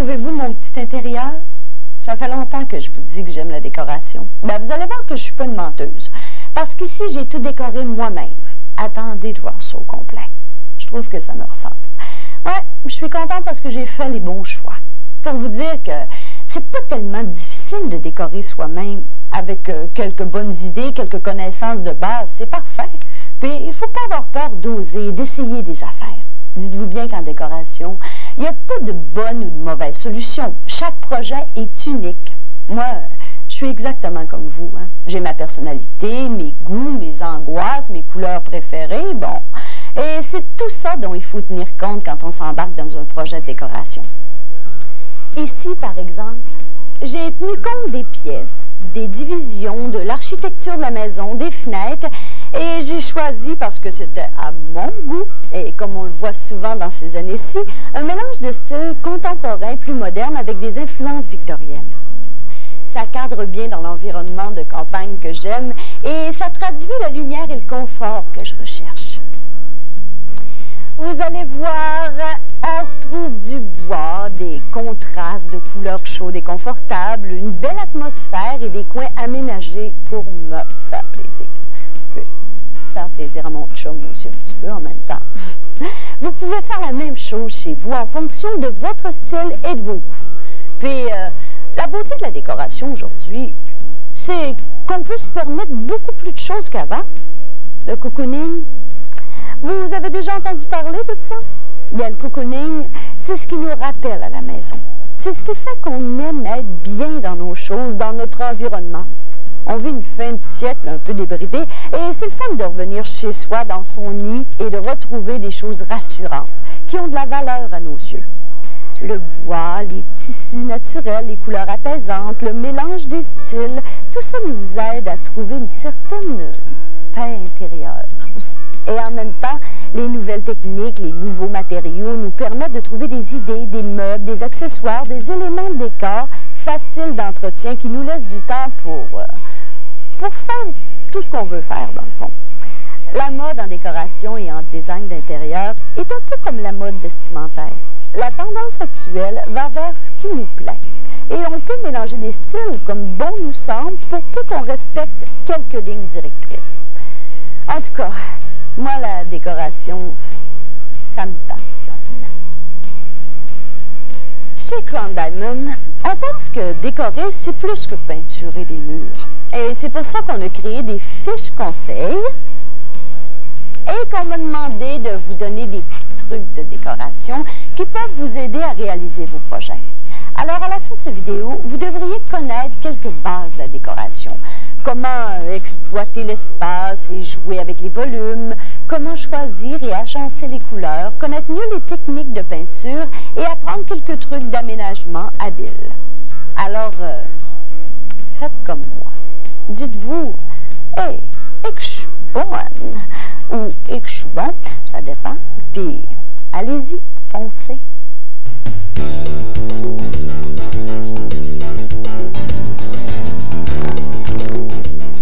Trouvez-vous mon petit intérieur? Ça fait longtemps que je vous dis que j'aime la décoration. Ben, vous allez voir que je suis pas une menteuse. Parce qu'ici, j'ai tout décoré moi-même. Attendez de voir ça au complet. Je trouve que ça me ressemble. Ouais, je suis contente parce que j'ai fait les bons choix. Pour vous dire que c'est pas tellement difficile de décorer soi-même. Avec quelques bonnes idées, quelques connaissances de base, c'est parfait. Puis, il faut pas avoir peur d'oser, d'essayer des affaires. Dites-vous bien qu'en décoration, il n'y a pas de bonne ou de mauvaise solution. Chaque projet est unique. Moi, je suis exactement comme vous. Hein. J'ai ma personnalité, mes goûts, mes angoisses, mes couleurs préférées, bon. Et c'est tout ça dont il faut tenir compte quand on s'embarque dans un projet de décoration. Ici, par exemple, j'ai tenu compte des pièces, des divisions, de l'architecture de la maison, des fenêtres, et j'ai choisi, parce que c'était à mon goût, et comme on le voit souvent dans ces années-ci, un mélange de styles contemporains plus modernes avec des influences victoriennes. Ça cadre bien dans l'environnement de campagne que j'aime, et ça traduit la lumière et le confort que je recherche. Vous allez voir, on retrouve du bois, des contrastes de couleurs chaudes et confortables, une belle atmosphère et des coins aménagés pour me faire plaisir. Je peux faire plaisir à mon chum aussi un petit peu en même temps. Vous pouvez faire la même chose chez vous en fonction de votre style et de vos goûts. Puis, la beauté de la décoration aujourd'hui, c'est qu'on peut se permettre beaucoup plus de choses qu'avant. Le cocooning. Vous avez déjà entendu parler de ça? Bien, le cocooning, c'est ce qui nous rappelle à la maison. C'est ce qui fait qu'on aime être bien dans nos choses, dans notre environnement. On vit une fin de siècle un peu débridée et c'est le fun de revenir chez soi dans son nid et de retrouver des choses rassurantes qui ont de la valeur à nos yeux. Le bois, les tissus naturels, les couleurs apaisantes, le mélange des styles, tout ça nous aide à trouver une certaine paix intérieure. Et en même temps, les nouvelles techniques, les nouveaux matériaux nous permettent de trouver des idées, des meubles, des accessoires, des éléments de décor faciles d'entretien qui nous laissent du temps pour faire tout ce qu'on veut faire, dans le fond. La mode en décoration et en design d'intérieur est un peu comme la mode vestimentaire. La tendance actuelle va vers ce qui nous plaît. Et on peut mélanger des styles comme bon nous semble pour peu qu'on respecte quelques lignes directrices. En tout cas, moi, la décoration, ça me passionne. Chez Crown Diamond, on pense que décorer, c'est plus que peinturer des murs. Et c'est pour ça qu'on a créé des fiches conseils et qu'on m'a demandé de vous donner des petits trucs de décoration qui peuvent vous aider à réaliser vos projets. Alors, à la fin de cette vidéo, vous devriez connaître quelques bases de la décoration. Comment exploiter l'espace et jouer avec les volumes, comment choisir et agencer les couleurs, connaître mieux les techniques de peinture et apprendre quelques trucs d'aménagement habiles. Alors, faites comme moi. Dites-vous, hey, et que je suis bonne, ou et que je suis bon, ça dépend, puis allez-y, foncez.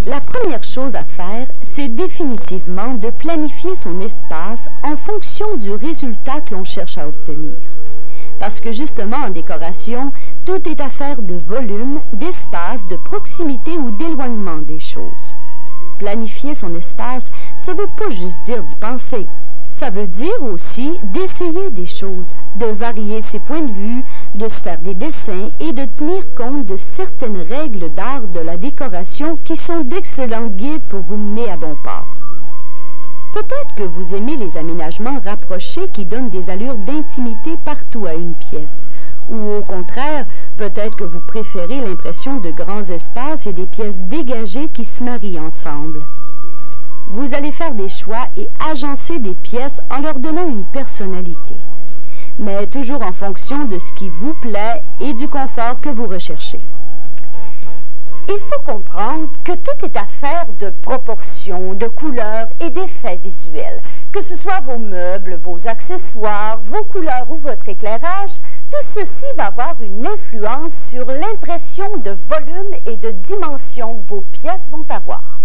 La première chose à faire, c'est définitivement de planifier son espace en fonction du résultat que l'on cherche à obtenir. Parce que justement, en décoration, tout est affaire de volume, d'espace, de proximité ou d'éloignement des choses. Planifier son espace, ça ne veut pas juste dire d'y penser. Ça veut dire aussi d'essayer des choses, de varier ses points de vue, de se faire des dessins et de tenir compte de certaines règles d'art de la décoration qui sont d'excellents guides pour vous mener à bon port. Peut-être que vous aimez les aménagements rapprochés qui donnent des allures d'intimité partout à une pièce. Ou au contraire, peut-être que vous préférez l'impression de grands espaces et des pièces dégagées qui se marient ensemble. Vous allez faire des choix et agencer des pièces en leur donnant une personnalité, mais toujours en fonction de ce qui vous plaît et du confort que vous recherchez. Il faut comprendre que tout est affaire de proportions, de couleurs et d'effets visuels. Que ce soit vos meubles, vos accessoires, vos couleurs ou votre éclairage, tout ceci va avoir une influence sur l'impression de volume et de dimension que vos pièces vont avoir.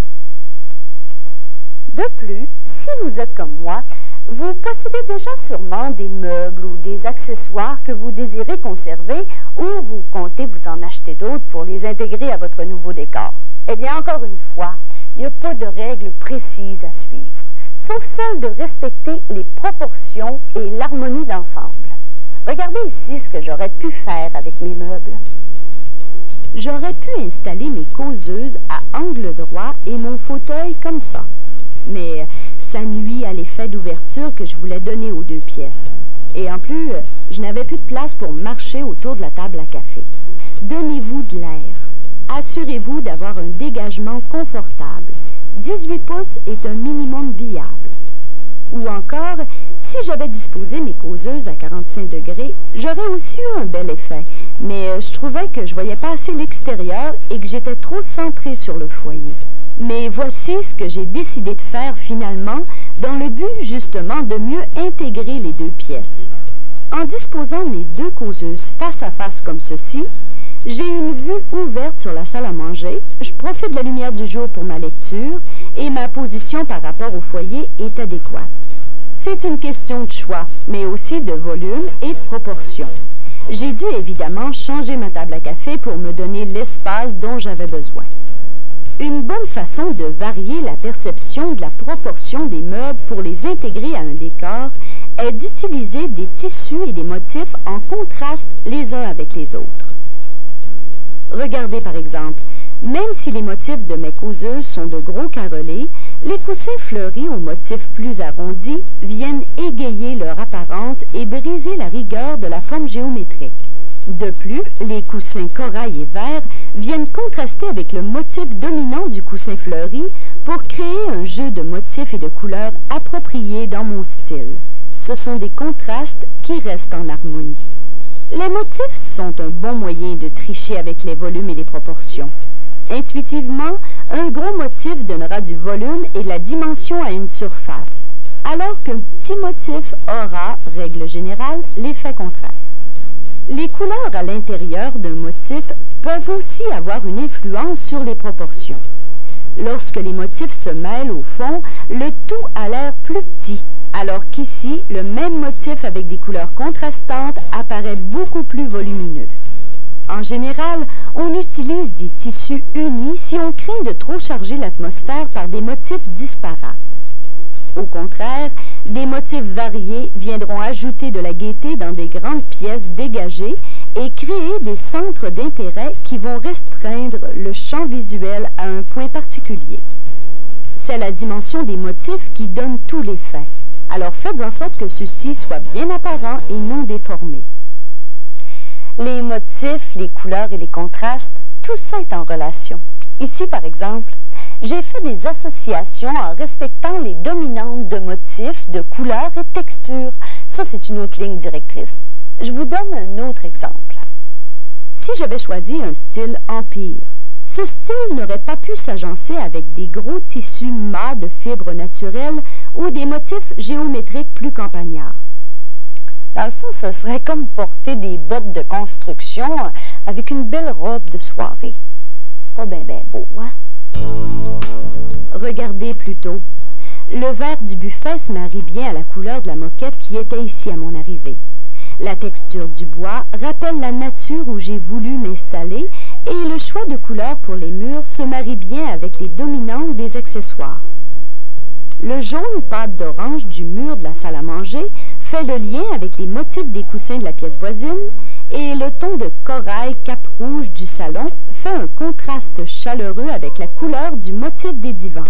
De plus, si vous êtes comme moi, vous possédez déjà sûrement des meubles ou des accessoires que vous désirez conserver ou vous comptez vous en acheter d'autres pour les intégrer à votre nouveau décor. Eh bien, encore une fois, il n'y a pas de règles précises à suivre, sauf celle de respecter les proportions et l'harmonie d'ensemble. Regardez ici ce que j'aurais pu faire avec mes meubles. J'aurais pu installer mes causeuses à angle droit et mon fauteuil comme ça. Mais ça nuit à l'effet d'ouverture que je voulais donner aux deux pièces. Et en plus, je n'avais plus de place pour marcher autour de la table à café. Donnez-vous de l'air. Assurez-vous d'avoir un dégagement confortable. 18 pouces est un minimum viable. Ou encore, si j'avais disposé mes causeuses à 45 degrés, j'aurais aussi eu un bel effet. Mais je trouvais que je voyais pas assez l'extérieur et que j'étais trop centrée sur le foyer. Mais voici ce que j'ai décidé de faire finalement, dans le but justement de mieux intégrer les deux pièces. En disposant mes deux causeuses face à face comme ceci, j'ai une vue ouverte sur la salle à manger, je profite de la lumière du jour pour ma lecture et ma position par rapport au foyer est adéquate. C'est une question de choix, mais aussi de volume et de proportion. J'ai dû évidemment changer ma table à café pour me donner l'espace dont j'avais besoin. Une bonne façon de varier la perception de la proportion des meubles pour les intégrer à un décor est d'utiliser des tissus et des motifs en contraste les uns avec les autres. Regardez par exemple, même si les motifs de mes causeuses sont de gros carrelés, les coussins fleuris aux motifs plus arrondis viennent égayer leur apparence et briser la rigueur de la forme géométrique. De plus, les coussins corail et vert viennent contraster avec le motif dominant du coussin fleuri pour créer un jeu de motifs et de couleurs appropriés dans mon style. Ce sont des contrastes qui restent en harmonie. Les motifs sont un bon moyen de tricher avec les volumes et les proportions. Intuitivement, un gros motif donnera du volume et de la dimension à une surface, alors qu'un petit motif aura, règle générale, l'effet contraire. Les couleurs à l'intérieur d'un motif peuvent aussi avoir une influence sur les proportions. Lorsque les motifs se mêlent au fond, le tout a l'air plus petit, alors qu'ici, le même motif avec des couleurs contrastantes apparaît beaucoup plus volumineux. En général, on utilise des tissus unis si on craint de trop charger l'atmosphère par des motifs disparates. Au contraire, des motifs variés viendront ajouter de la gaieté dans des grandes pièces dégagées et créer des centres d'intérêt qui vont restreindre le champ visuel à un point particulier. C'est la dimension des motifs qui donne tout l'effet. Alors faites en sorte que ceux-ci soient bien apparents et non déformés. Les motifs, les couleurs et les contrastes, tout ça est en relation. Ici, par exemple, j'ai fait des associations en respectant les dominantes de motifs, de couleurs et de textures. Ça, c'est une autre ligne directrice. Je vous donne un autre exemple. Si j'avais choisi un style empire, ce style n'aurait pas pu s'agencer avec des gros tissus mat de fibres naturelles ou des motifs géométriques plus campagnards. Dans le fond, ce serait comme porter des bottes de construction avec une belle robe de soirée. C'est pas bien beau, hein? Regardez plutôt. Le vert du buffet se marie bien à la couleur de la moquette qui était ici à mon arrivée. La texture du bois rappelle la nature où j'ai voulu m'installer et le choix de couleurs pour les murs se marie bien avec les dominantes des accessoires. Le jaune pâte d'orange du mur de la salle à manger fait le lien avec les motifs des coussins de la pièce voisine et le ton de corail cap rouge du salon fait un contraste chaleureux avec la couleur du motif des divans.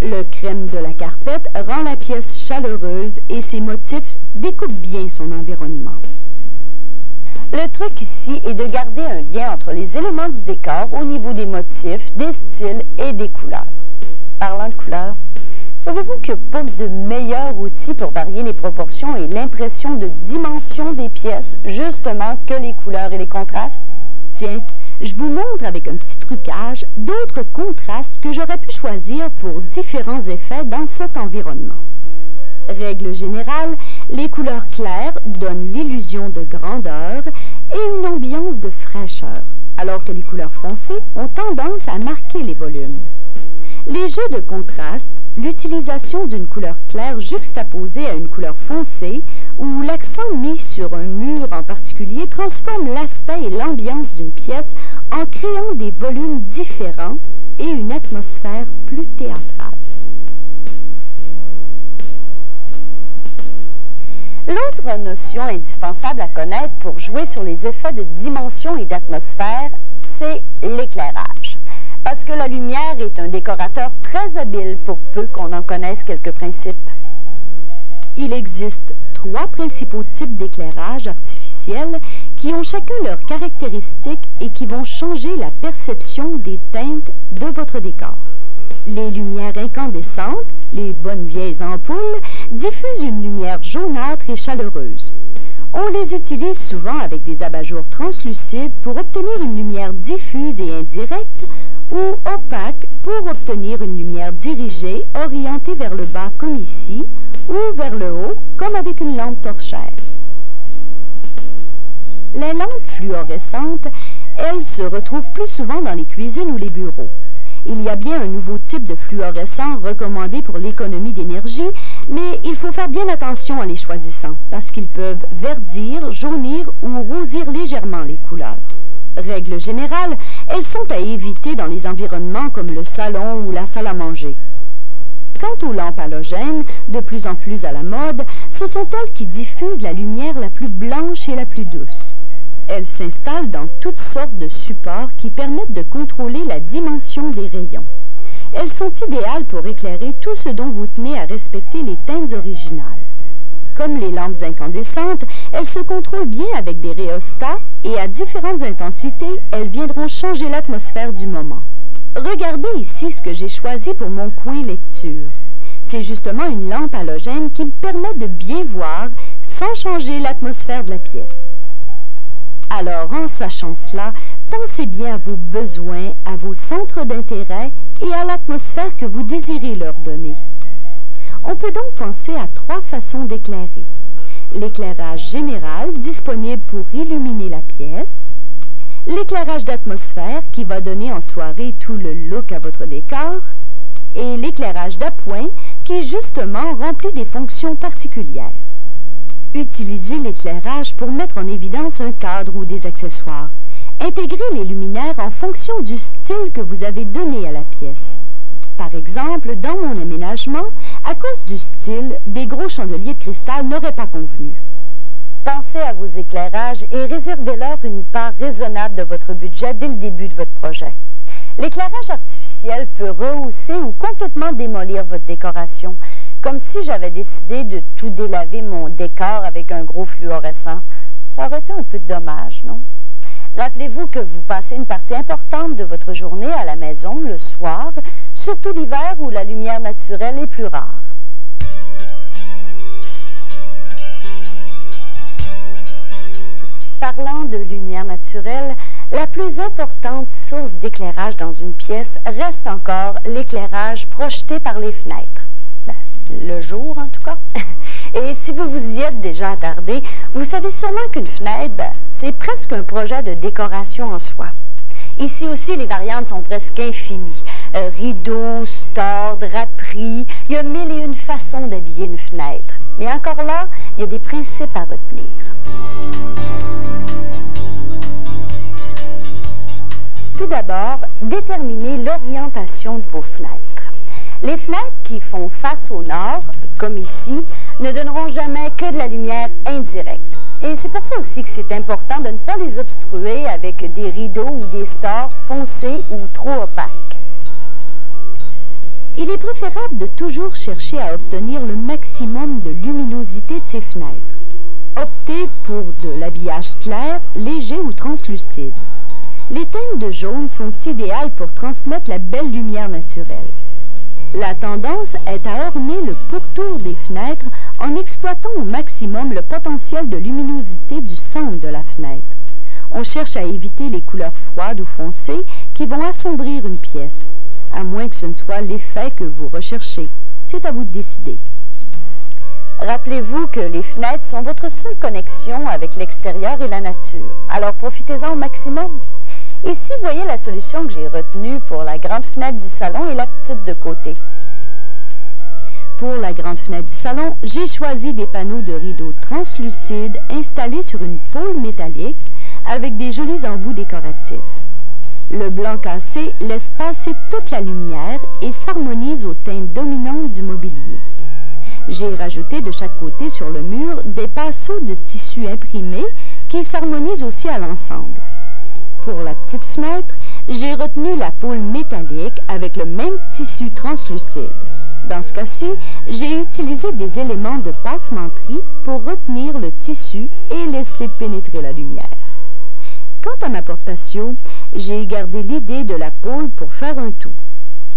Le crème de la carpette rend la pièce chaleureuse et ses motifs découpent bien son environnement. Le truc ici est de garder un lien entre les éléments du décor au niveau des motifs, des styles et des couleurs. Parlant de couleurs, savez-vous qu'il n'y a pas de meilleur outil pour varier les proportions et l'impression de dimension des pièces, justement, que les couleurs et les contrastes? Tiens, je vous montre avec un petit trucage d'autres contrastes que j'aurais pu choisir pour différents effets dans cet environnement. Règle générale, les couleurs claires donnent l'illusion de grandeur et une ambiance de fraîcheur, alors que les couleurs foncées ont tendance à marquer les volumes. Les jeux de contraste l'utilisation d'une couleur claire juxtaposée à une couleur foncée ou l'accent mis sur un mur en particulier transforme l'aspect et l'ambiance d'une pièce en créant des volumes différents et une atmosphère plus théâtrale. L'autre notion indispensable à connaître pour jouer sur les effets de dimension et d'atmosphère, c'est l'éclairage. Parce que la lumière est un décorateur très habile pour peu qu'on en connaisse quelques principes. Il existe 3 principaux types d'éclairage artificiel qui ont chacun leurs caractéristiques et qui vont changer la perception des teintes de votre décor. Les lumières incandescentes, les bonnes vieilles ampoules, diffusent une lumière jaunâtre et chaleureuse. On les utilise souvent avec des abat-jours translucides pour obtenir une lumière diffuse et indirecte ou opaque pour obtenir une lumière dirigée, orientée vers le bas comme ici, ou vers le haut comme avec une lampe torchère. Les lampes fluorescentes, elles se retrouvent plus souvent dans les cuisines ou les bureaux. Il y a bien un nouveau type de fluorescent recommandé pour l'économie d'énergie, mais il faut faire bien attention en les choisissant parce qu'ils peuvent verdir, jaunir ou rosir légèrement les couleurs. Règle générale, elles sont à éviter dans les environnements comme le salon ou la salle à manger. Quant aux lampes halogènes, de plus en plus à la mode, ce sont elles qui diffusent la lumière la plus blanche et la plus douce. Elles s'installent dans toutes sortes de supports qui permettent de contrôler la dimension des rayons. Elles sont idéales pour éclairer tout ce dont vous tenez à respecter les teintes originales. Comme les lampes incandescentes, elles se contrôlent bien avec des rhéostats et à différentes intensités, elles viendront changer l'atmosphère du moment. Regardez ici ce que j'ai choisi pour mon coin lecture. C'est justement une lampe halogène qui me permet de bien voir sans changer l'atmosphère de la pièce. Alors, en sachant cela, pensez bien à vos besoins, à vos centres d'intérêt et à l'atmosphère que vous désirez leur donner. On peut donc penser à 3 façons d'éclairer. L'éclairage général, disponible pour illuminer la pièce. L'éclairage d'atmosphère, qui va donner en soirée tout le look à votre décor. Et l'éclairage d'appoint, qui justement remplit des fonctions particulières. Utilisez l'éclairage pour mettre en évidence un cadre ou des accessoires. Intégrez les luminaires en fonction du style que vous avez donné à la pièce. Par exemple, dans mon aménagement, à cause du style, des gros chandeliers de cristal n'auraient pas convenu. Pensez à vos éclairages et réservez-leur une part raisonnable de votre budget dès le début de votre projet. L'éclairage artificiel peut rehausser ou complètement démolir votre décoration, comme si j'avais décidé de tout délaver mon décor avec un gros fluorescent. Ça aurait été un peu dommage, non? Rappelez-vous que vous passez une partie importante de votre journée à la maison le soir, surtout l'hiver où la lumière naturelle est plus rare. Parlant de lumière naturelle, la plus importante source d'éclairage dans une pièce reste encore l'éclairage projeté par les fenêtres. Le jour, en tout cas. Et si vous vous y êtes déjà attardé, vous savez sûrement qu'une fenêtre, c'est presque un projet de décoration en soi. Ici aussi, les variantes sont presque infinies. Rideaux, stores, draperies, il y a 1001 façons d'habiller une fenêtre. Mais encore là, il y a des principes à retenir. Tout d'abord, déterminez l'orientation de vos fenêtres. Les fenêtres qui font face au nord, comme ici, ne donneront jamais que de la lumière indirecte. Et c'est pour ça aussi que c'est important de ne pas les obstruer avec des rideaux ou des stores foncés ou trop opaques. Il est préférable de toujours chercher à obtenir le maximum de luminosité de ces fenêtres. Optez pour de l'habillage clair, léger ou translucide. Les teintes de jaune sont idéales pour transmettre la belle lumière naturelle. La tendance est à orner le pourtour des fenêtres en exploitant au maximum le potentiel de luminosité du centre de la fenêtre. On cherche à éviter les couleurs froides ou foncées qui vont assombrir une pièce, à moins que ce ne soit l'effet que vous recherchez. C'est à vous de décider. Rappelez-vous que les fenêtres sont votre seule connexion avec l'extérieur et la nature, alors profitez-en au maximum. Ici, vous voyez la solution que j'ai retenue pour la grande fenêtre du salon et la petite de côté. Pour la grande fenêtre du salon, j'ai choisi des panneaux de rideaux translucides installés sur une pôle métallique avec des jolis embouts décoratifs. Le blanc cassé laisse passer toute la lumière et s'harmonise aux teintes dominantes du mobilier. J'ai rajouté de chaque côté sur le mur des pinceaux de tissu imprimé qui s'harmonisent aussi à l'ensemble. Pour la petite fenêtre, j'ai retenu la pôle métallique avec le même tissu translucide. Dans ce cas-ci, j'ai utilisé des éléments de passementerie pour retenir le tissu et laisser pénétrer la lumière. Quant à ma porte patio, j'ai gardé l'idée de la pôle pour faire un tout.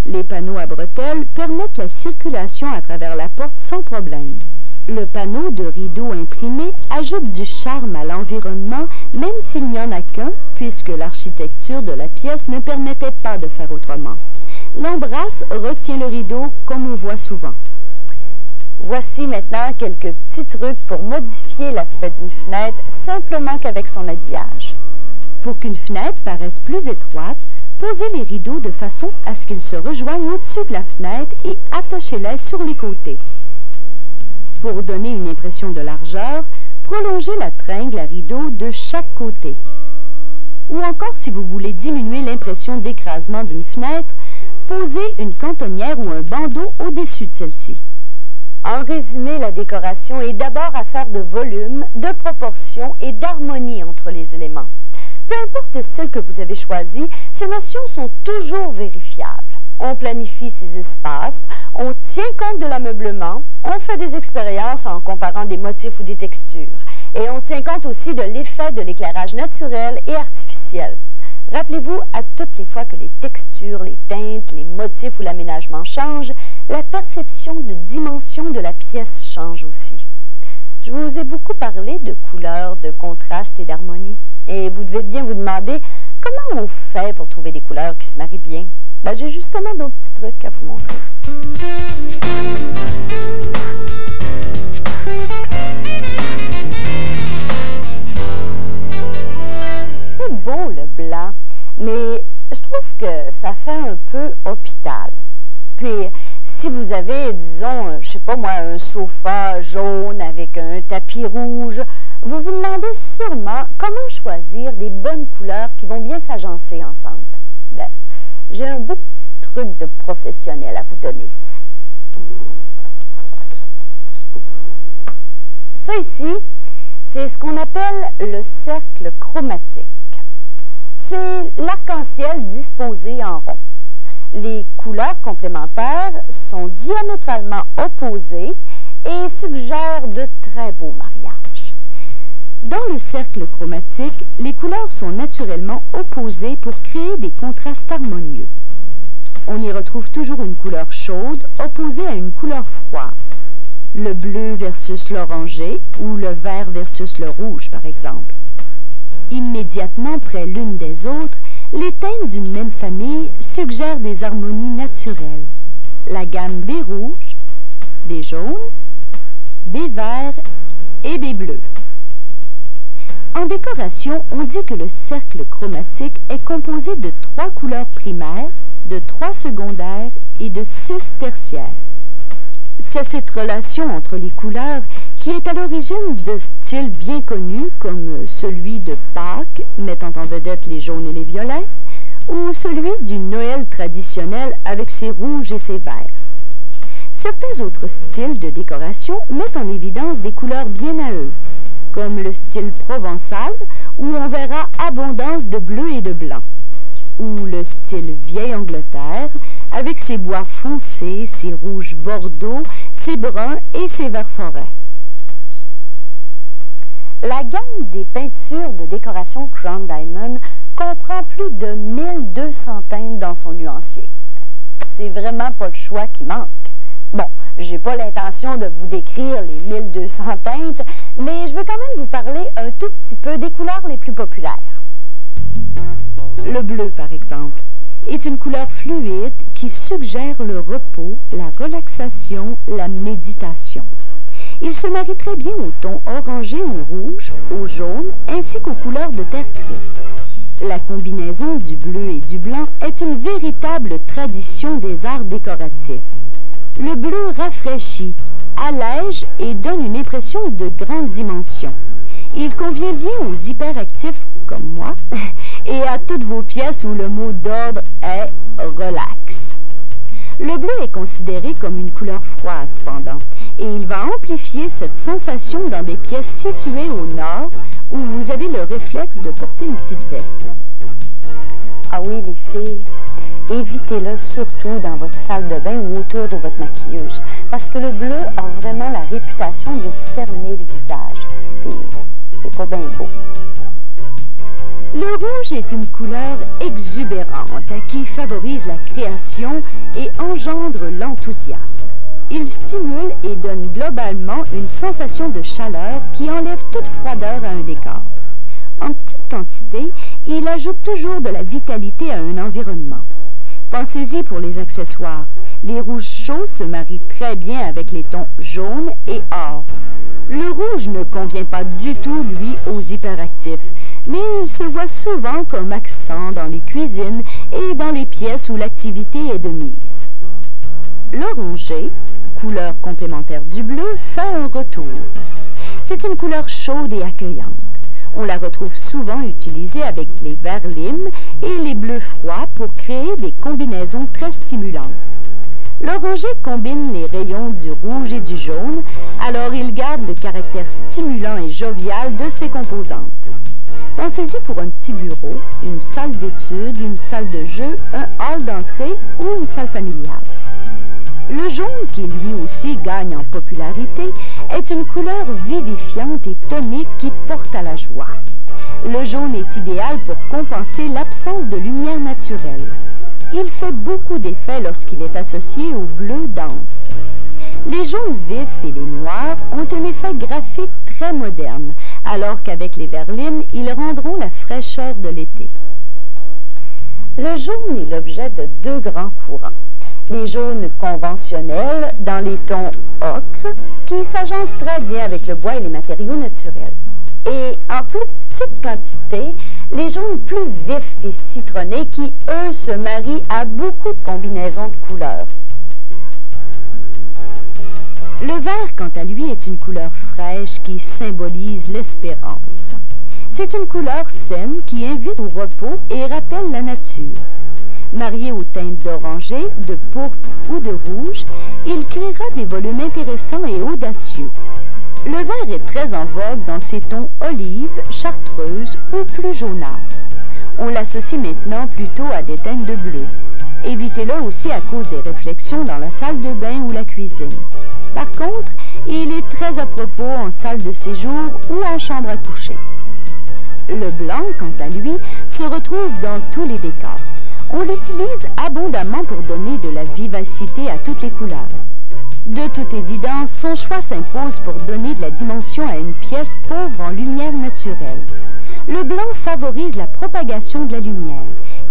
Les panneaux à bretelles permettent la circulation à travers la porte sans problème. Le panneau de rideau imprimé ajoute du charme à l'environnement, même s'il n'y en a qu'un, puisque l'architecture de la pièce ne permettait pas de faire autrement. L'embrasse retient le rideau comme on voit souvent. Voici maintenant quelques petits trucs pour modifier l'aspect d'une fenêtre simplement qu'avec son habillage. Pour qu'une fenêtre paraisse plus étroite, posez les rideaux de façon à ce qu'ils se rejoignent au-dessus de la fenêtre et attachez-les sur les côtés. Pour donner une impression de largeur, prolongez la tringle à rideaux de chaque côté. Ou encore, si vous voulez diminuer l'impression d'écrasement d'une fenêtre, posez une cantonnière ou un bandeau au-dessus de celle-ci. En résumé, la décoration est d'abord affaire de volume, de proportion et d'harmonie entre les éléments. Peu importe le style que vous avez choisi, ces notions sont toujours vérifiables. On planifie ses espaces, on tient compte de l'ameublement, on fait des expériences en comparant des motifs ou des textures. Et on tient compte aussi de l'effet de l'éclairage naturel et artificiel. Rappelez-vous, à toutes les fois que les textures, les teintes, les motifs ou l'aménagement changent, la perception de dimension de la pièce change aussi. Je vous ai beaucoup parlé de couleurs, de contraste et d'harmonie. Et vous devez bien vous demander comment on fait pour trouver des couleurs qui se marient bien. Ben, j'ai justement d'autres petits trucs à vous montrer. C'est beau le blanc, mais je trouve que ça fait un peu hôpital. Puis, si vous avez, disons, je sais pas moi, un sofa jaune avec un tapis rouge, vous vous demandez sûrement comment choisir des bonnes couleurs qui vont bien s'agencer ensemble. Ben, j'ai un beau petit truc de professionnel à vous donner. Ça ici, c'est ce qu'on appelle le cercle chromatique. C'est l'arc-en-ciel disposé en rond. Les couleurs complémentaires sont diamétralement opposées et suggèrent de très beaux mariages. Dans le cercle chromatique, les couleurs sont naturellement opposées pour créer des contrastes harmonieux. On y retrouve toujours une couleur chaude opposée à une couleur froide. Le bleu versus l'orangé ou le vert versus le rouge, par exemple. Immédiatement près l'une des autres, les teintes d'une même famille suggèrent des harmonies naturelles. La gamme des rouges, des jaunes, des verts et des bleus. En décoration, on dit que le cercle chromatique est composé de 3 couleurs primaires, de 3 secondaires et de 6 tertiaires. C'est cette relation entre les couleurs qui est à l'origine de styles bien connus comme celui de Pâques, mettant en vedette les jaunes et les violets, ou celui du Noël traditionnel avec ses rouges et ses verts. Certains autres styles de décoration mettent en évidence des couleurs bien à eux, comme le style provençal où on verra abondance de bleu et de blanc, ou le style vieille Angleterre avec ses bois foncés, ses rouges bordeaux, ses bruns et ses verts forêts. La gamme des peintures de décoration Crown Diamond comprend plus de 1200 teintes dans son nuancier. C'est vraiment pas le choix qui manque. Bon, j'ai pas l'intention de vous décrire les 1200 teintes, mais je veux quand même vous parler un tout petit peu des couleurs les plus populaires. Le bleu, par exemple, est une couleur fluide qui suggère le repos, la relaxation, la méditation. Il se marie très bien aux tons orangé ou rouge, au jaune, ainsi qu'aux couleurs de terre cuite. La combinaison du bleu et du blanc est une véritable tradition des arts décoratifs. Le bleu rafraîchit, allège et donne une impression de grande dimension. Il convient bien aux hyperactifs comme moi et à toutes vos pièces où le mot d'ordre est « relax ». Le bleu est considéré comme une couleur froide cependant, et il va amplifier cette sensation dans des pièces situées au nord où vous avez le réflexe de porter une petite veste. Ah oui, les filles, évitez-le surtout dans votre salle de bain ou autour de votre maquilleuse, parce que le bleu a vraiment la réputation de cerner le visage, puis c'est pas bien beau. Le rouge est une couleur exubérante qui favorise la création et engendre l'enthousiasme. Il stimule et donne globalement une sensation de chaleur qui enlève toute froideur à un décor. En petite quantité, il ajoute toujours de la vitalité à un environnement. Pensez-y pour les accessoires. Les rouges chauds se marient très bien avec les tons jaune et or. Le rouge ne convient pas du tout, lui, aux hyperactifs, mais il se voit souvent comme accent dans les cuisines et dans les pièces où l'activité est de mise. L'orangé, couleur complémentaire du bleu, fait un retour. C'est une couleur chaude et accueillante. On la retrouve souvent utilisée avec les verts limes et les bleus froids pour créer des combinaisons très stimulantes. L'orangé combine les rayons du rouge et du jaune, alors il garde le caractère stimulant et jovial de ses composantes. Pensez-y pour un petit bureau, une salle d'études, une salle de jeu, un hall d'entrée ou une salle familiale. Le jaune, qui lui aussi gagne en popularité, est une couleur vivifiante et tonique qui porte à la joie. Le jaune est idéal pour compenser l'absence de lumière naturelle. Il fait beaucoup d'effet lorsqu'il est associé au bleu dense. Les jaunes vifs et les noirs ont un effet graphique très moderne, alors qu'avec les verts limes, ils rendront la fraîcheur de l'été. Le jaune est l'objet de deux grands courants. Les jaunes conventionnels dans les tons ocre, qui s'agencent très bien avec le bois et les matériaux naturels. Et en plus petite quantité, les jaunes plus vifs et citronnés qui, eux, se marient à beaucoup de combinaisons de couleurs. Le vert, quant à lui, est une couleur fraîche qui symbolise l'espérance. C'est une couleur saine qui invite au repos et rappelle la nature. Marié aux teintes d'oranger, de pourpre ou de rouge, il créera des volumes intéressants et audacieux. Le vert est très en vogue dans ses tons olive, chartreuse ou plus jaunâtre. On l'associe maintenant plutôt à des teintes de bleu. Évitez-le aussi à cause des réflexions dans la salle de bain ou la cuisine. Par contre, il est très à propos en salle de séjour ou en chambre à coucher. Le blanc, quant à lui, se retrouve dans tous les décors. On l'utilise abondamment pour donner de la vivacité à toutes les couleurs. De toute évidence, son choix s'impose pour donner de la dimension à une pièce pauvre en lumière naturelle. Le blanc favorise la propagation de la lumière.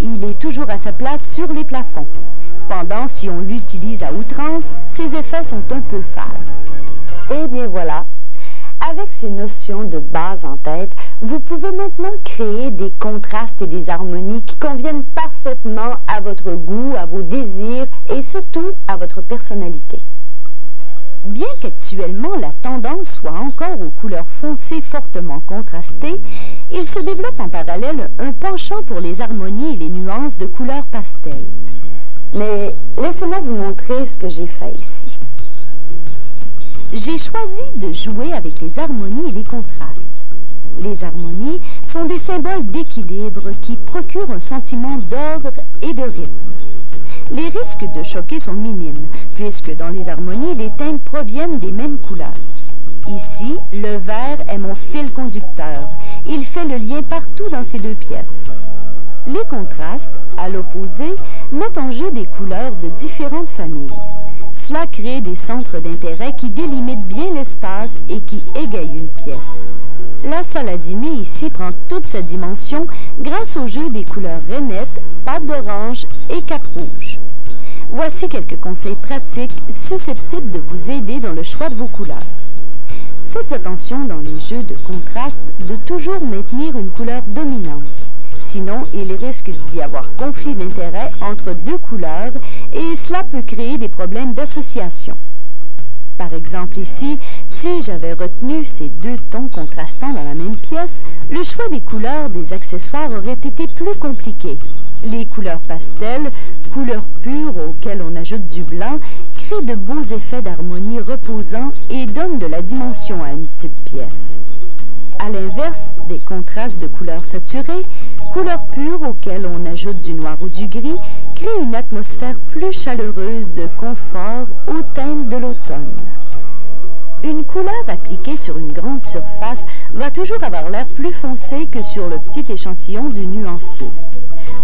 Il est toujours à sa place sur les plafonds. Cependant, si on l'utilise à outrance, ses effets sont un peu fades. Eh bien voilà, avec ces notions de base en tête, vous pouvez maintenant créer des contrastes et des harmonies qui conviennent parfaitement à votre goût, à vos désirs et surtout à votre personnalité. Bien qu'actuellement la tendance soit encore aux couleurs foncées fortement contrastées, il se développe en parallèle un penchant pour les harmonies et les nuances de couleurs pastel. Mais laissez-moi vous montrer ce que j'ai fait ici. J'ai choisi de jouer avec les harmonies et les contrastes. Les harmonies sont des symboles d'équilibre qui procurent un sentiment d'ordre et de rythme. Les risques de choquer sont minimes, puisque dans les harmonies, les teintes proviennent des mêmes couleurs. Ici, le vert est mon fil conducteur. Il fait le lien partout dans ces deux pièces. Les contrastes, à l'opposé, mettent en jeu des couleurs de différentes familles. Cela crée des centres d'intérêt qui délimitent bien l'espace et qui égayent une pièce. La salle à dîner ici prend toute sa dimension grâce au jeu des couleurs rainettes, pâte d'orange et cap rouge. Voici quelques conseils pratiques susceptibles de vous aider dans le choix de vos couleurs. Faites attention dans les jeux de contraste de toujours maintenir une couleur dominante. Sinon, il risque d'y avoir conflit d'intérêts entre deux couleurs et cela peut créer des problèmes d'association. Par exemple ici, si j'avais retenu ces deux tons contrastants dans la même pièce, le choix des couleurs des accessoires aurait été plus compliqué. Les couleurs pastel, couleurs pures auxquelles on ajoute du blanc, créent de beaux effets d'harmonie reposants et donnent de la dimension à une petite pièce. À l'inverse des contrastes de couleurs saturées, couleurs pures auxquelles on ajoute du noir ou du gris créent une atmosphère plus chaleureuse de confort aux teintes de l'automne. Une couleur appliquée sur une grande surface va toujours avoir l'air plus foncé que sur le petit échantillon du nuancier.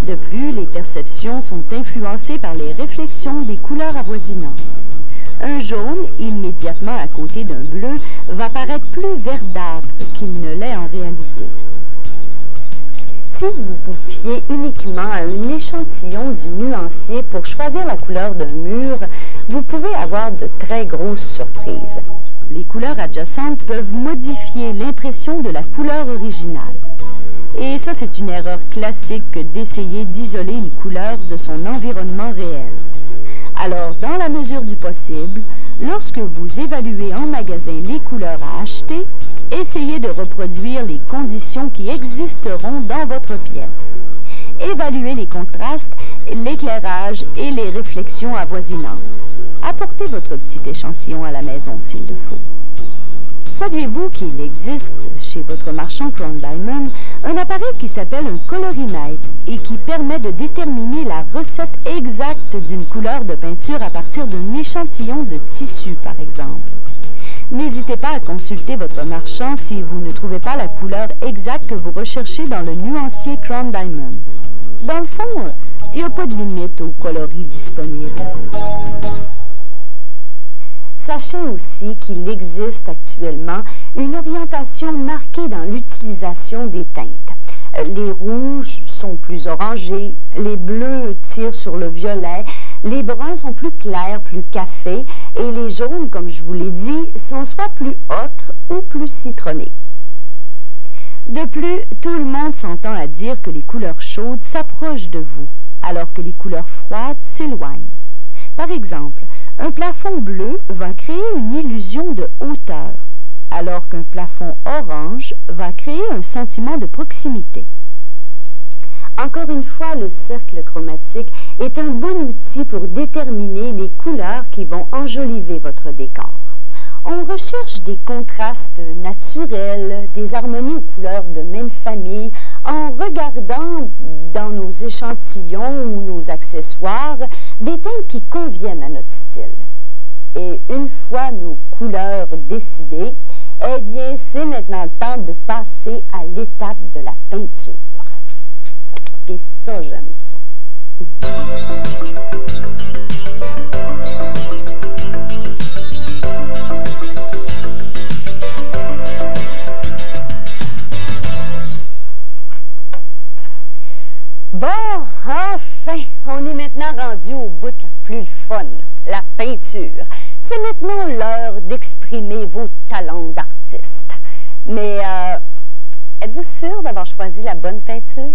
De plus, les perceptions sont influencées par les réflexions des couleurs avoisinantes. Un jaune, immédiatement à côté d'un bleu, va paraître plus verdâtre qu'il ne l'est en réalité. Si vous vous fiez uniquement à un échantillon du nuancier pour choisir la couleur d'un mur, vous pouvez avoir de très grosses surprises. Les couleurs adjacentes peuvent modifier l'impression de la couleur originale. Et ça, c'est une erreur classique que d'essayer d'isoler une couleur de son environnement réel. Alors, dans la mesure du possible, lorsque vous évaluez en magasin les couleurs à acheter, essayez de reproduire les conditions qui existeront dans votre pièce. Évaluez les contrastes, l'éclairage et les réflexions avoisinantes. Apportez votre petit échantillon à la maison s'il le faut. Saviez-vous qu'il existe chez votre marchand Crown Diamond un appareil qui s'appelle un colorimètre et qui permet de déterminer la recette exacte d'une couleur de peinture à partir d'un échantillon de tissu, par exemple? N'hésitez pas à consulter votre marchand si vous ne trouvez pas la couleur exacte que vous recherchez dans le nuancier Crown Diamond. Dans le fond, il n'y a pas de limite aux coloris disponibles. Sachez aussi qu'il existe actuellement une orientation marquée dans l'utilisation des teintes. Les rouges sont plus orangés, les bleus tirent sur le violet, les bruns sont plus clairs, plus café, et les jaunes, comme je vous l'ai dit, sont soit plus ocre ou plus citronnés. De plus, tout le monde s'entend à dire que les couleurs chaudes s'approchent de vous, alors que les couleurs froides s'éloignent. Par exemple, un plafond bleu va créer une illusion de hauteur, alors qu'un plafond orange va créer un sentiment de proximité. Encore une fois, le cercle chromatique est un bon outil pour déterminer les couleurs qui vont enjoliver votre décor. On recherche des contrastes naturels, des harmonies aux couleurs de même famille, en regardant dans nos échantillons ou nos accessoires des teintes qui conviennent à notre style. Et une fois nos couleurs décidées, eh bien, c'est maintenant le temps de passer à l'étape de la peinture. Et ça, j'aime ça. Bon, enfin, on est maintenant rendu au bout le plus fun, la peinture. C'est maintenant l'heure d'exprimer vos talents d'artiste. Mais êtes-vous sûr d'avoir choisi la bonne peinture?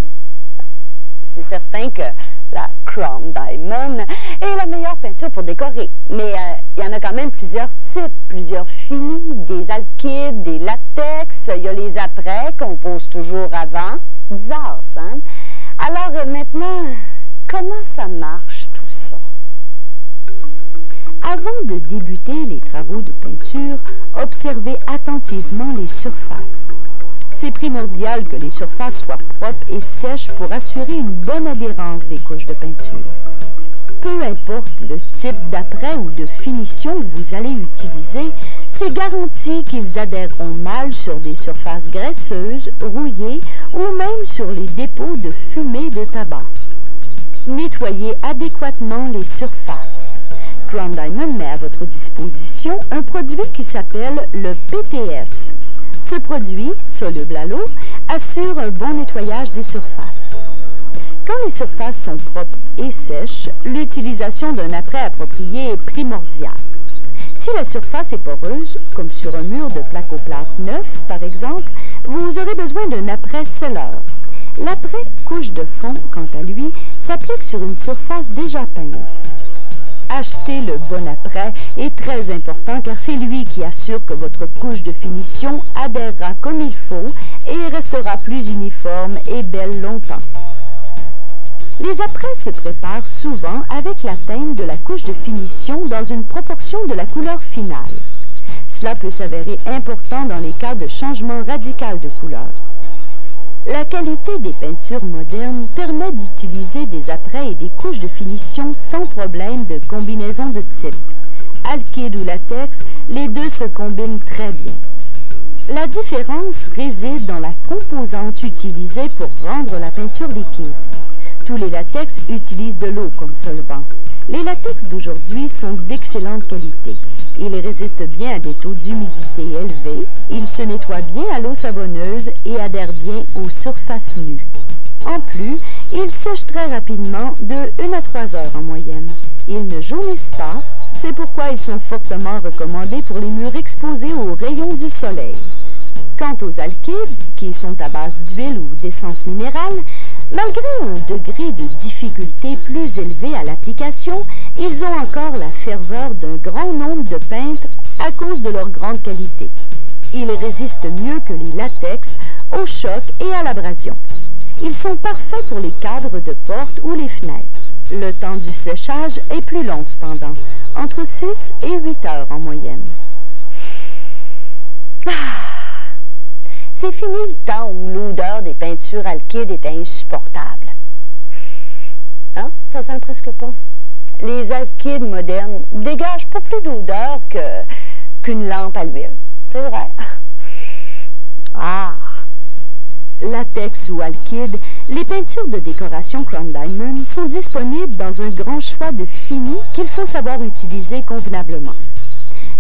C'est certain que la Crown Diamond est la meilleure peinture pour décorer. Mais il y en a quand même plusieurs types, plusieurs finis, des alkydes, des latex, il y a les après qu'on pose toujours avant. C'est bizarre, ça, hein? Alors maintenant, comment ça marche tout ça? Avant de débuter les travaux de peinture, observez attentivement les surfaces. C'est primordial que les surfaces soient propres et sèches pour assurer une bonne adhérence des couches de peinture. Peu importe le type d'après ou de finition que vous allez utiliser, c'est garanti qu'ils adhéreront mal sur des surfaces graisseuses, rouillées ou même sur les dépôts de fumée de tabac. Nettoyez adéquatement les surfaces. Crown Diamond met à votre disposition un produit qui s'appelle le PTS. Ce produit, soluble à l'eau, assure un bon nettoyage des surfaces. Quand les surfaces sont propres et sèches, l'utilisation d'un après approprié est primordiale. Si la surface est poreuse, comme sur un mur de placo-plâtre neuf par exemple, vous aurez besoin d'un après scelleur. L'après-couche de fond, quant à lui, s'applique sur une surface déjà peinte. Acheter le bon après est très important car c'est lui qui assure que votre couche de finition adhérera comme il faut et restera plus uniforme et belle longtemps. Les apprêts se préparent souvent avec la teinte de la couche de finition dans une proportion de la couleur finale. Cela peut s'avérer important dans les cas de changement radical de couleur. La qualité des peintures modernes permet d'utiliser des apprêts et des couches de finition sans problème de combinaison de type. Alkyd ou latex, les deux se combinent très bien. La différence réside dans la composante utilisée pour rendre la peinture liquide. Tous les latex utilisent de l'eau comme solvant. Les latex d'aujourd'hui sont d'excellente qualité. Ils résistent bien à des taux d'humidité élevés, ils se nettoient bien à l'eau savonneuse et adhèrent bien aux surfaces nues. En plus, ils sèchent très rapidement de 1 à 3 heures en moyenne. Ils ne jaunissent pas, c'est pourquoi ils sont fortement recommandés pour les murs exposés aux rayons du soleil. Quant aux alkydes, qui sont à base d'huile ou d'essence minérale, malgré un degré de difficulté plus élevé à l'application, ils ont encore la ferveur d'un grand nombre de peintres à cause de leur grande qualité. Ils résistent mieux que les latex au choc et à l'abrasion. Ils sont parfaits pour les cadres de portes ou les fenêtres. Le temps du séchage est plus long cependant, entre 6 et 8 heures en moyenne. C'est fini le temps où l'odeur des peintures alkydes était insupportable. Hein? Ça sent presque pas. Les alkydes modernes dégagent pas plus d'odeur qu'une lampe à l'huile. C'est vrai. Ah! Latex ou alkyd, les peintures de décoration Crown Diamond sont disponibles dans un grand choix de finis qu'il faut savoir utiliser convenablement.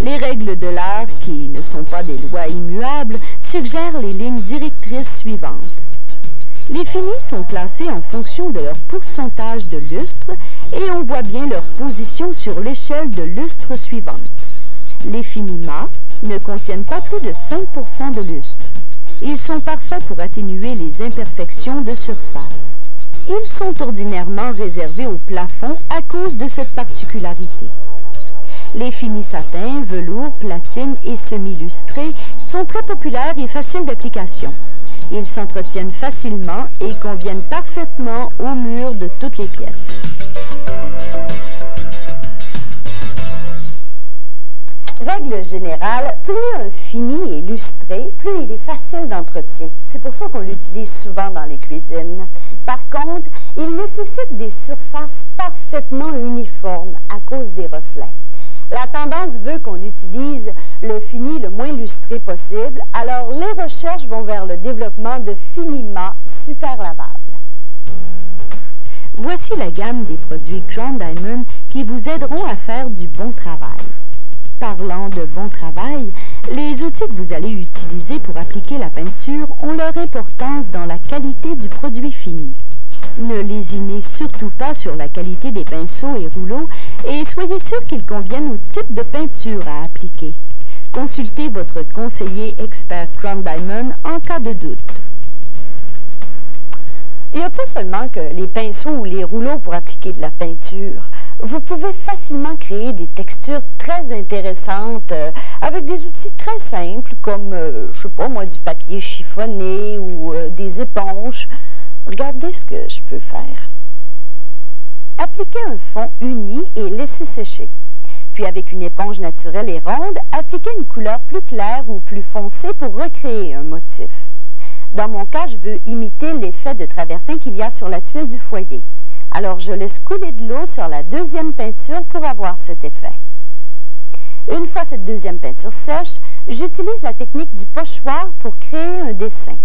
Les règles de l'art, qui ne sont pas des lois immuables, suggèrent les lignes directrices suivantes. Les finis sont classés en fonction de leur pourcentage de lustre et on voit bien leur position sur l'échelle de lustre suivante. Les finis mat ne contiennent pas plus de 5% de lustre. Ils sont parfaits pour atténuer les imperfections de surface. Ils sont ordinairement réservés au plafond à cause de cette particularité. Les finis satin, velours, platine et semi-lustrés sont très populaires et faciles d'application. Ils s'entretiennent facilement et conviennent parfaitement aux murs de toutes les pièces. Règle générale, plus un fini est lustré, plus il est facile d'entretien. C'est pour ça qu'on l'utilise souvent dans les cuisines. Par contre, il nécessite des surfaces parfaitement uniformes à cause des reflets. La tendance veut qu'on utilise le fini le moins lustré possible, alors les recherches vont vers le développement de finis mat super lavables. Voici la gamme des produits Crown Diamond qui vous aideront à faire du bon travail. Parlant de bon travail, les outils que vous allez utiliser pour appliquer la peinture ont leur importance dans la qualité du produit fini. Ne lésinez surtout pas sur la qualité des pinceaux et rouleaux et soyez sûr qu'ils conviennent au type de peinture à appliquer. Consultez votre conseiller expert Crown Diamond en cas de doute. Il n'y a pas seulement que les pinceaux ou les rouleaux pour appliquer de la peinture. Vous pouvez facilement créer des textures très intéressantes avec des outils très simples comme, je sais pas moi, du papier chiffonné ou des éponges. Regardez ce que je peux faire. Appliquez un fond uni et laissez sécher. Puis avec une éponge naturelle et ronde, appliquez une couleur plus claire ou plus foncée pour recréer un motif. Dans mon cas, je veux imiter l'effet de travertin qu'il y a sur la tuile du foyer. Alors je laisse couler de l'eau sur la deuxième peinture pour avoir cet effet. Une fois cette deuxième peinture sèche, j'utilise la technique du pochoir pour créer un dessin.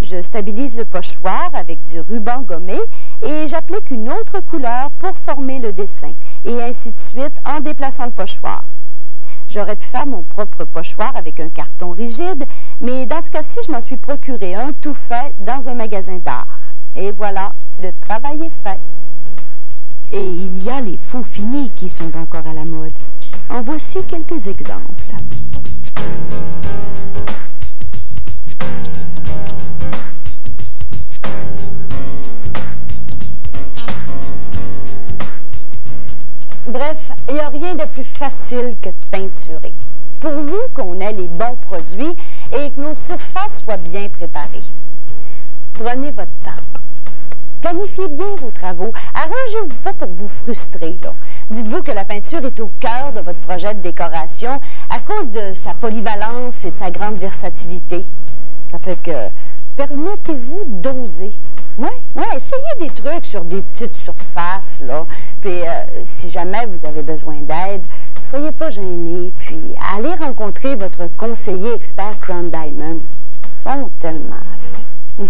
Je stabilise le pochoir avec du ruban gommé et j'applique une autre couleur pour former le dessin, et ainsi de suite en déplaçant le pochoir. J'aurais pu faire mon propre pochoir avec un carton rigide, mais dans ce cas-ci, je m'en suis procuré un tout fait dans un magasin d'art. Et voilà, le travail est fait. Et il y a les faux finis qui sont encore à la mode. En voici quelques exemples. rien de plus facile que de peinturer, pourvu qu'on ait les bons produits et que nos surfaces soient bien préparées. Prenez votre temps. Planifiez bien vos travaux. Arrangez-vous pas pour vous frustrer, là. Dites-vous que la peinture est au cœur de votre projet de décoration à cause de sa polyvalence et de sa grande versatilité. Ça fait que permettez-vous d'oser. Ouais, essayez des trucs sur des petites surfaces, là. Puis, si jamais vous avez besoin d'aide, soyez pas gênés, puis allez rencontrer votre conseiller expert Crown Diamond. Ils sont tellement fins.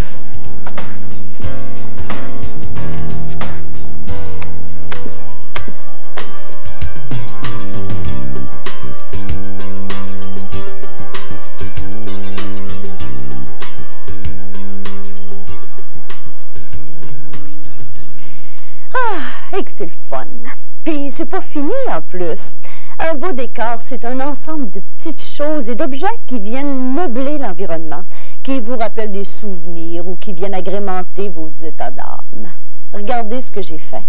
Et que c'est le fun. Puis c'est pas fini en plus. Un beau décor, c'est un ensemble de petites choses et d'objets qui viennent meubler l'environnement, qui vous rappellent des souvenirs ou qui viennent agrémenter vos états d'âme. Regardez ce que j'ai fait.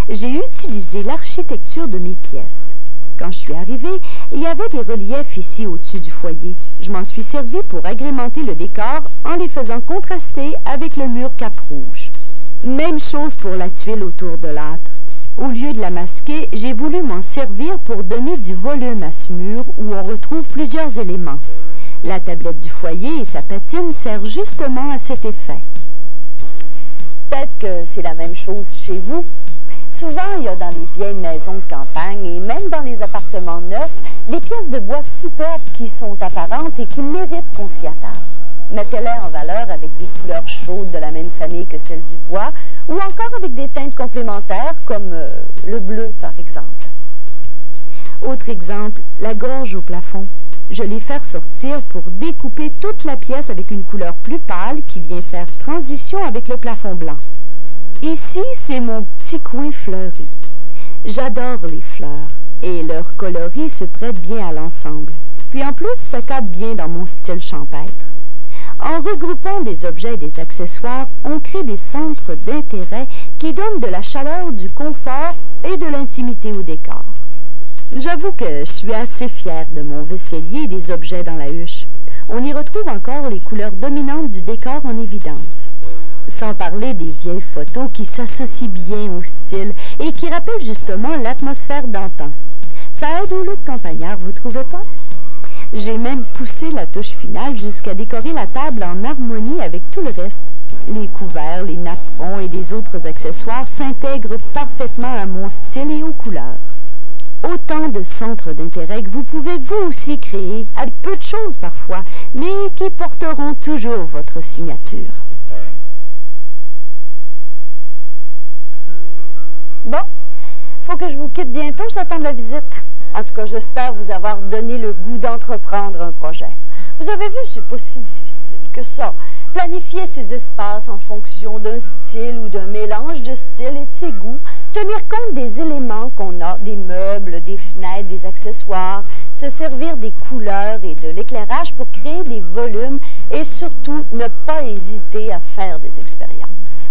J'ai utilisé l'architecture de mes pièces. Quand je suis arrivée, il y avait des reliefs ici au-dessus du foyer. Je m'en suis servi pour agrémenter le décor en les faisant contraster avec le mur cap rouge. Même chose pour la tuile autour de l'âtre. Au lieu de la masquer, j'ai voulu m'en servir pour donner du volume à ce mur où on retrouve plusieurs éléments. La tablette du foyer et sa patine servent justement à cet effet. Peut-être que c'est la même chose chez vous. Souvent, il y a dans les vieilles maisons de campagne et même dans les appartements neufs, des pièces de bois superbes qui sont apparentes et qui méritent qu'on s'y attarde. Mettez-les en valeur avec des couleurs chaudes de la même famille que celles du bois ou encore avec des teintes complémentaires comme le bleu par exemple. Autre exemple, la gorge au plafond. Je l'ai fait ressortir pour découper toute la pièce avec une couleur plus pâle qui vient faire transition avec le plafond blanc. Ici, c'est mon petit coin fleuri. J'adore les fleurs et leur coloris se prête bien à l'ensemble. Puis en plus, ça cadre bien dans mon style champêtre. En regroupant des objets et des accessoires, on crée des centres d'intérêt qui donnent de la chaleur, du confort et de l'intimité au décor. J'avoue que je suis assez fière de mon vaisselier et des objets dans la huche. On y retrouve encore les couleurs dominantes du décor en évidence. Sans parler des vieilles photos qui s'associent bien au style et qui rappellent justement l'atmosphère d'antan. Ça aide au look campagnard, vous trouvez pas? J'ai même poussé la touche finale jusqu'à décorer la table en harmonie avec tout le reste. Les couverts, les napperons et les autres accessoires s'intègrent parfaitement à mon style et aux couleurs. Autant de centres d'intérêt que vous pouvez vous aussi créer, avec peu de choses parfois, mais qui porteront toujours votre signature. Bon, faut que je vous quitte bientôt, j'attends la visite. En tout cas, j'espère vous avoir donné le goût d'entreprendre un projet. Vous avez vu, c'est pas si difficile que ça. Planifier ses espaces en fonction d'un style ou d'un mélange de styles et de ses goûts, tenir compte des éléments qu'on a, des meubles, des fenêtres, des accessoires, se servir des couleurs et de l'éclairage pour créer des volumes et surtout ne pas hésiter à faire des expériences.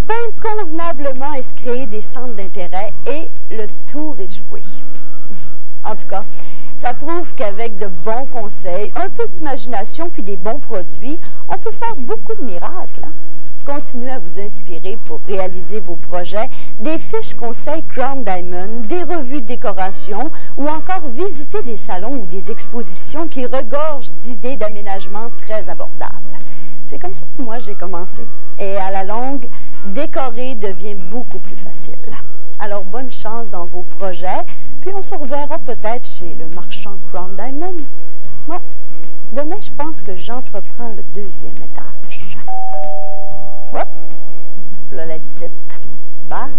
Peindre convenablement et se créer des centres d'intérêt et le tour est joué. En tout cas, ça prouve qu'avec de bons conseils, un peu d'imagination puis des bons produits, on peut faire beaucoup de miracles. Hein? Continuez à vous inspirer pour réaliser vos projets, des fiches conseils Crown Diamond, des revues de décoration ou encore visiter des salons ou des expositions qui regorgent d'idées d'aménagement très abordables. C'est comme ça que moi j'ai commencé. Et à la longue, décorer devient beaucoup plus facile. Alors bonne chance dans vos projets, puis on se reverra peut-être chez le marchand Crown Diamond. Ouais. Demain, je pense que j'entreprends le 2e étage. Oups! Là la visite. Bye!